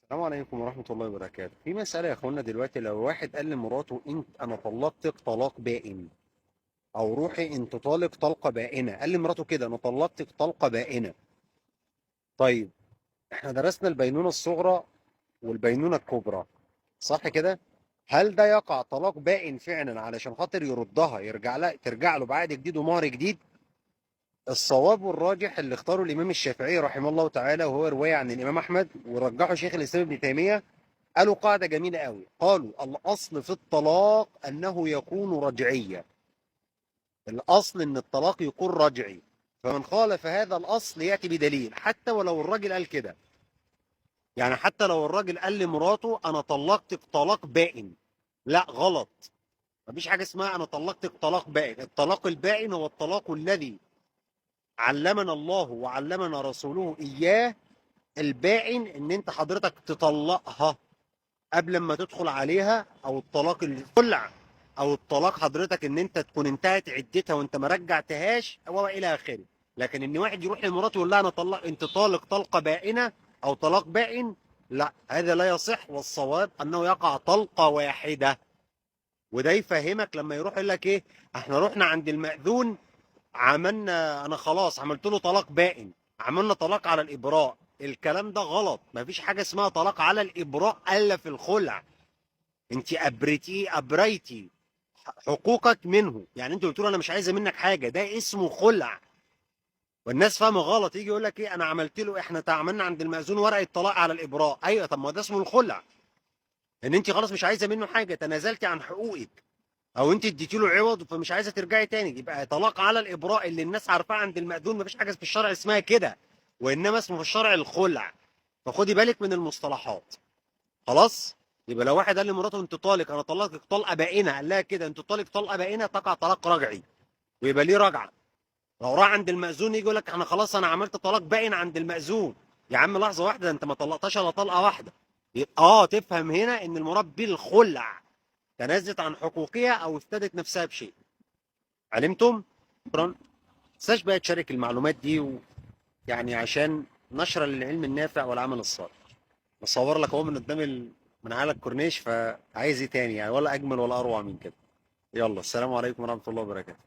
السلام عليكم ورحمة الله وبركاته. في مسألة يا اخوانا دلوقتي، لو واحد قال لمراته انا طلقتك طلاق بائن، او روحي انت طالق طلقة بائنة، قال لمراته كده انا طلقتك طلقة بائنة. طيب، احنا درسنا البينونة الصغرى والبينونة الكبرى، صح كده؟ هل ده يقع طلاق بائن فعلا علشان خاطر يردها، ترجع له بعقد جديد ومهر جديد؟ الصواب والراجح اللي اختاره الامام الشافعي رحمه الله تعالى، وهو رواية عن الامام احمد ورجحه شيخ الاسلام ابن تيمية، قالوا قاعدة جميلة قوي. قالوا الأصل في الطلاق أنه يكون رجعيا. الأصل أن الطلاق يكون رجعي، فمن خالف هذا الأصل يأتي بدليل، حتى ولو الراجل قال كده. يعني حتى لو الراجل قال لمراته أنا طلقتك طلاق بائن، لا، غلط. مفيش حاجة اسمها أنا طلقتك طلاق بائن. الطلاق البائن هو الطلاق الذي علمنا الله وعلمنا رسوله إياه. البائن ان انت حضرتك تطلقها قبل ما تدخل عليها، او الطلاق الخلع، او الطلاق حضرتك ان انت تكون انتهت عدتها وانت ما رجعتهاش الى اخره. لكن ان واحد يروح لمراته يقول لها انا طلق انت طالق طلقه بائنه او طلاق بائن، لا، هذا لا يصح. والصواب انه يقع طلقه واحده. وده يفهمك لما يروح يقول لك ايه، احنا رحنا عند المأذون، عملنا، انا خلاص عملت له طلاق بائن، عملنا طلاق على الابراء. الكلام ده غلط. مفيش حاجه اسمها طلاق على الابراء الا في الخلع. انت ابريتي حقوقك منه. يعني انت قلت له انا مش عايزه منك حاجه، ده اسمه خلع. والناس فاهمه غلط، يجي يقول لك ايه، انا عملت له، احنا عملنا عند المأذون ورقه طلاق على الابراء. ايوه، طب ما ده اسمه الخلع. ان انت خلاص مش عايزه منه حاجه، تنازلتي عن حقوقك، او انت اديتي له عوض فمش عايزه ترجعي تاني، يبقى طلاق على الابراء اللي الناس عارفاه عند المأذون. مفيش حاجه في الشرع اسمها كده، وانما اسمه في الشرع الخلع. فخدي بالك من المصطلحات. خلاص. يبقى لو واحد قال لمراته انت طالق، انا طلقتك طلقه بائنه، قال لها كده انت طالق طلقه بائنه، تقع طلاق رجعي، ويبقى ليه رجعه. لو راح عند المأذون يجي يقول لك انا خلاص انا عملت طلاق باين عند المأذون. يا عم لحظه واحده، انت ما طلقتش الا طلقه واحده. تفهم هنا ان المراد بالخلع تنازلت عن حقوقها او افتدت نفسها بشيء. علمتم؟ شكرا. ما تنساش بقى تشارك المعلومات دي يعني عشان نشر للعلم النافع والعمل الصالح. بصور لك اهو من قدام من على الكورنيش، فعايز ايه تاني يعني؟ ولا اجمل ولا اروع من كده. يلا، السلام عليكم ورحمه الله وبركاته.